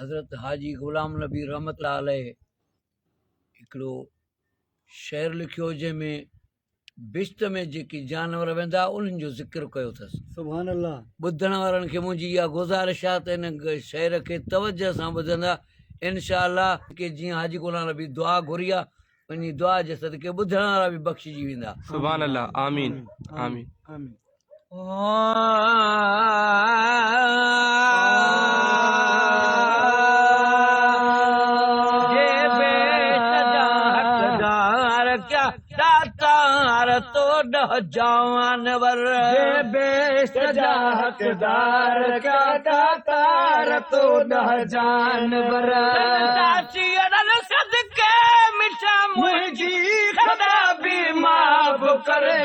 हज़रत हाजी ग़ुलाम नबी रहमतुल्लाह अलैह हिकिड़ो शेर लिखियो जंहिंमें बिश्त में जेकी जानवर वेंदा उन्हनि जो ज़िक्र कयो अथसि। सुभान अल्लाह। ॿुधण वारनि खे मुंहिंजी इहा गुज़ारिश आहे त इन शेर खे तवजह सां ॿुधंदा इंशा अल्लाह के जीअं हाजी ग़ुलाम नबी दुआ घुरी आहे उन दुआ जे सदके ॿुधण वारा बि बख़्शिजी वेंदा। सुभान अल्लाह। आमीन आमीन। आमीन। तो डह जानवर बेसजा हकदार क्या दातार तो डह जानवर सदके मिठा मुझी खदा भी माफ करे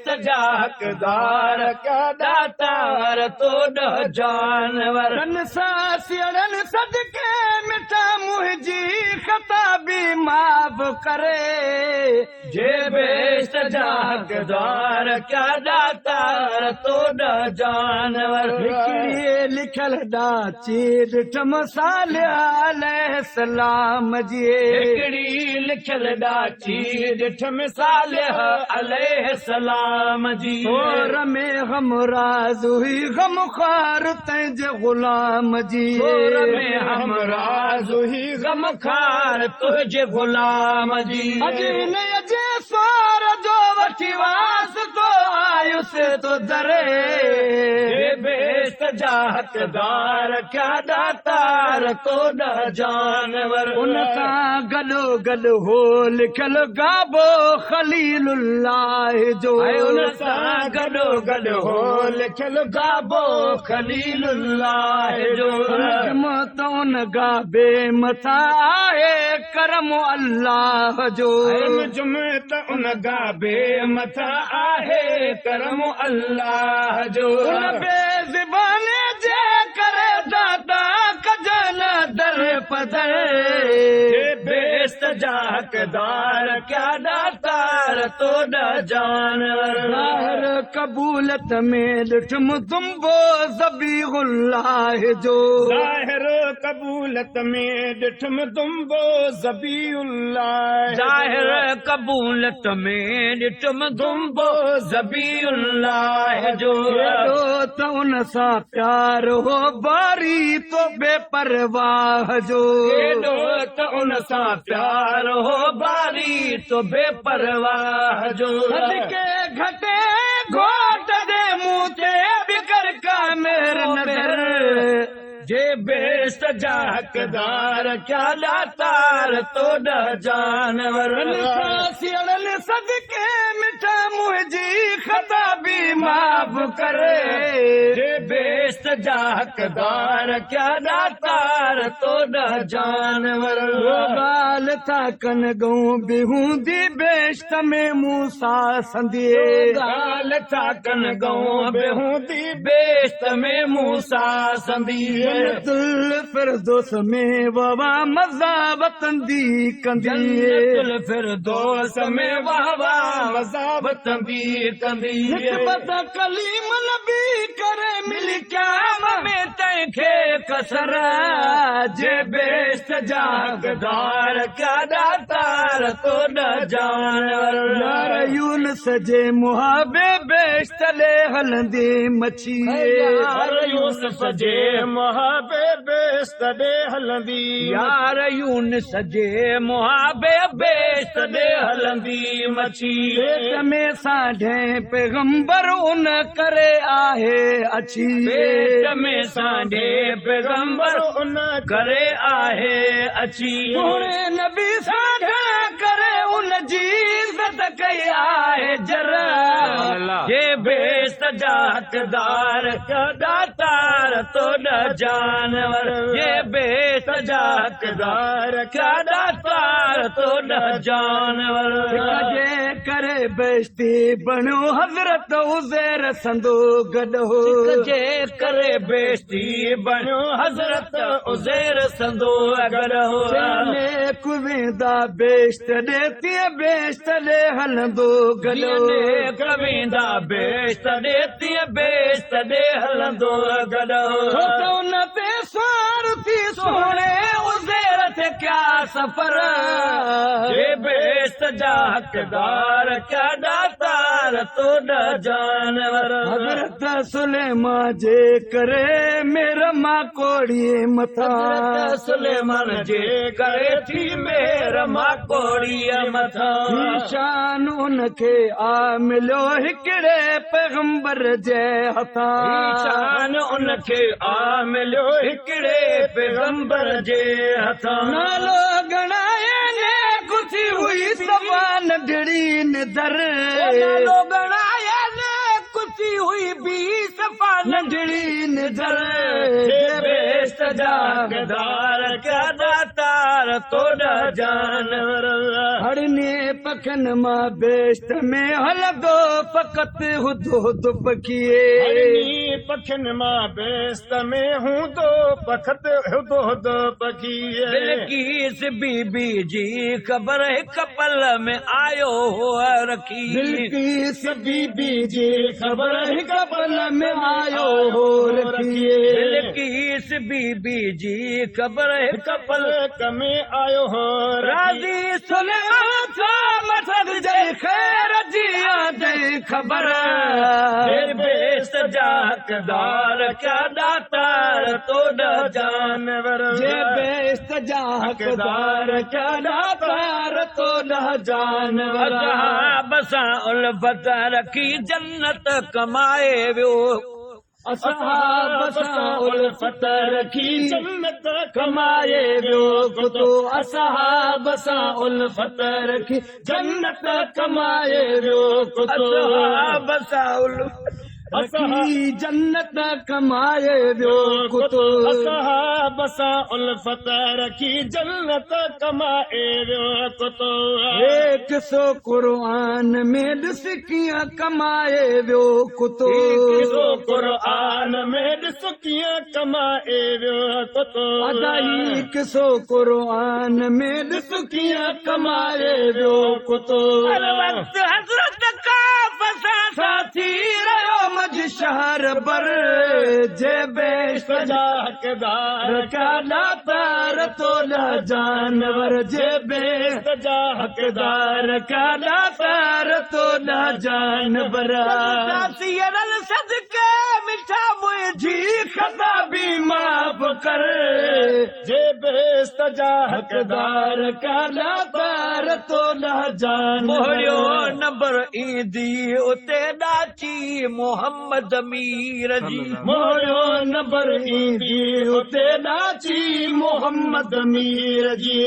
सजा हकदार क्या दातार तो डह जानवर सासियरन सदके मिठा मुझी खता भी माफ करे जे बेसजा हकदार क्या दातार तो डह जानवर हिकिड़े लिखल ॾाची ॾिठम सालिह अलैहिस्सलाम जी हिकिड़ी लिखल ॾाची ॾिठम सालिह अलैहिस्सलाम जी और में हमराज़ हुई गमख़ार तंहिंजे ग़ुलाम जी और में हमराज़ हुई गमख़ार तुंहिंजे ग़ुलाम जी अॼु जे स्वार जो वठी वास तो आयुसि तो दरे बेसजा हकदार क्या दातार तो डह जानवर उन सां गॾो गॾु हो लिखल गाबो खलीलुल्लाह जो उन सां गॾो गॾु हो लिखल गाबो खलीलुल्लाह जो त उन गाबे मथां आहे करम अल्लाह जो त उन गाबे मथां आहे करम अल्लाह जो बेज़बाने जे करे दादा कजन दर पदर बेसजा हकदार क्या दातार तो डह जानवर ज़ाहिर कबूलत में ॾिठम दुंबो ज़बीहुल्लाह जो ज़ाहिर कबूलत में ॾिठम दुंबो ज़बीहुल्लाह ज़ाहिर कबूलत में ॾिठम दुंबो ज़बीहुल्लाह जो त उन सां प्यार हो बारी तो बेपरवाह जो त उन सां प्यार हो बारी तो बेपरवाह जो के घटे घोट दे मुंह ते बिकर का मेर नजर जे बेसजा हकदार क्या दातार तो डह जानवर सदके मिठा मुझी खता भी माफ करे जे बेसजा हकदार क्या दातार तो डह जानवर गाल था कन गऊं बिहूंदी बेश्त में मूसा संदिए गाल था कन गऊं बिहूंदी बेश्त में मूसा संदिए फिरदोस में वावा मज़ा वतंदी कंदिए फिरदोस में वावा मज़ा वतंदी कंदिए कलीम नबी करे मिली क़याम में तंहिंखे कसर जे बेसजा हकदार क्या दातार तो डह जानवर यार यूनुस जे मुहाबे बेश्तले हलंदी मच्छी यार यूनुस जे मुहाबे बेश्तले हलंदी यार यूनुस जे मुहाबे बेश्तले हलंदी मच्छी पेट में साढ़े पैगंबर उन करे आहे अची पेट में साढ़े पैगंबर उन करे आहे अची नबी साढ़े करे उन जी इज़त कई आहे जरा जे बेसजा हकदार क्या दातार तो डह जानवर जे बेसजा हकदार क्या दातार तो डह जानवर जे करे बेश्ती बणियो हज़रत उज़ैर संदो गॾु जे करे बेश्ती बणियो हज़रत उज़ैर संदो गॾु वेंदा बेश्त ॾे तीअं बेश्त ॾे हलंदो गॾु वेंदा बेश्त ॾे तीअं बेश्त ॾे हलंदो गॾु उन ते सार थी सफर जे बेस्त जा हकदार क्या दातार तो न जानवर हजरत सुलेमान जे करे मेरा मां कोड़ीअ मथां सुलेमान जे करे थी मेरा मां कोड़ीअ मथां शान उनखे आ मिलियो हिकिड़े पैगंबर जे हथां शान उनखे आ मिलियो हिकिड़े पैगंबर जे हथां नालो गणाए ने कुझु हुई सवा नंढड़ी नज़र नालो गणाए ने कुझु हुई बि सफ़ा नंढड़ी नज़र बेस्त जा हकदार क्या दातार तोड़ा जानवर हरने पखन मां बेस्त में हलंदो फ़क़त हुद पखिए पखन मां बेस्त में हूंदो फ़क़त हुद पखिए बिलकीस बीबी जी ख़बर हिक पल में आयो हो रखी बिलकीस बीबी जी ख़बर हिक पल में आयो हो रखी बिलकीस बीबी जी ख़बर हिक पल में आयो हो राज़ी सुलेमान था मसद जे खैर जी आदे खबर बेस्त जा हकदार क्या दातार तो न जानवर जे बेस्त जा हकदार क्या दातार तो न जानवर बसा उल्फत रखी जन्नत कमाए वियो असहाब सां उल्फत रखी जन्नत कमाए वियो कुतो असहाब सां उल्फत रखी जन्नत कमाए वियो कुतो असहाब सां उल्फत रखी जन्नत कमाए वियो कुतो असहाब सां उल्फत रखी जन्नत कमाए वियो कुतो एक सौ कुरान में ॾिस कीअं कमाए वियो कुतो कुरान में ॾिस कीअं कमाए वियो कुतो अदाई किसो कुरान में ॾिस कीअं कमाए वियो कुतो हज़रत का साथी रहियो मज शहर बर जे बेस्त जा हकदार क्या दातार तो न जानवर जे बेस्त जा हकदार क्या दातार तो न जानवर सदके मिठा मुंहिंजी खता बि माफ़ कर जे बेस्त जा हकदार क्या दातार तो न जानवर नंबर ईंदी उते ॾाची मोहम्मद मीर जी मोड़ियो नंबर ईंदी उते ॾाची मोहम्मद मीर जी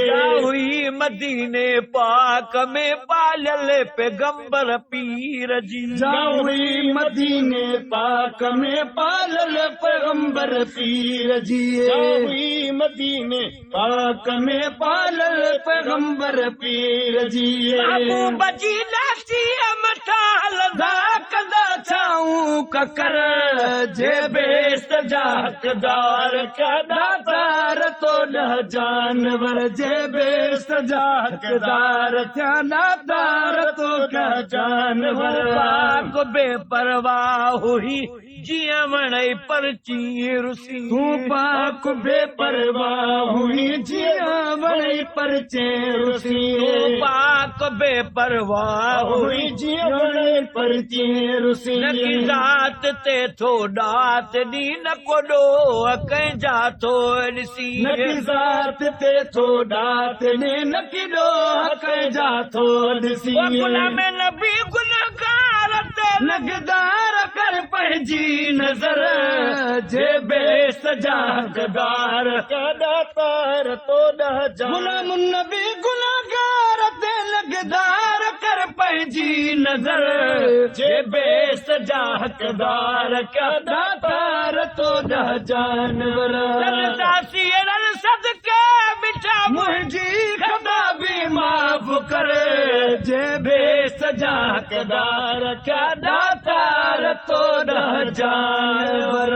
हुई मदीने पाक में पालियल पैगंबर पीर जी हुई मदीने पाक में पालियल पैगंबर पीर जी हुई मदीने पाक में पालियल पैगंबर पीर जी बची ॾाची मथा हलंदा कंदा छाऊं ककर जे बेस्त जा हकदार क्या दातार तो न जानवर जे बेस्त जा हकदार क्या दातार तो न जानवर पाक बेपरवाह हुई जिया वणई परची रुसी तूं पाक बेपरवाह हुई जिया वणई परचे रुसी पाक बेपरवाह हुई जिया वणई परची रुसी नकी ज़ात ते थो ॾात ॾी न कोॾो कंहिंजा थो ॾिसी नकी ज़ात ते थो ॾात ॾी न किॾो कंहिंजा थो ॾिसी गुलाम नबी गुनहगार ते लॻदार कर पंहिंजी नज़र जे बेस्त जा हकदार दातार तो न गुलाम नबी गुनहगार ते लॻदार कर पंहिंजी नज़र जे बेस्त जा हकदार क्या दातार तो न जानवर सदके मिठा मुंहिंजी खता बि माफ़ कर जे बेस्त जा हकदार क्या दातार तो न जानवर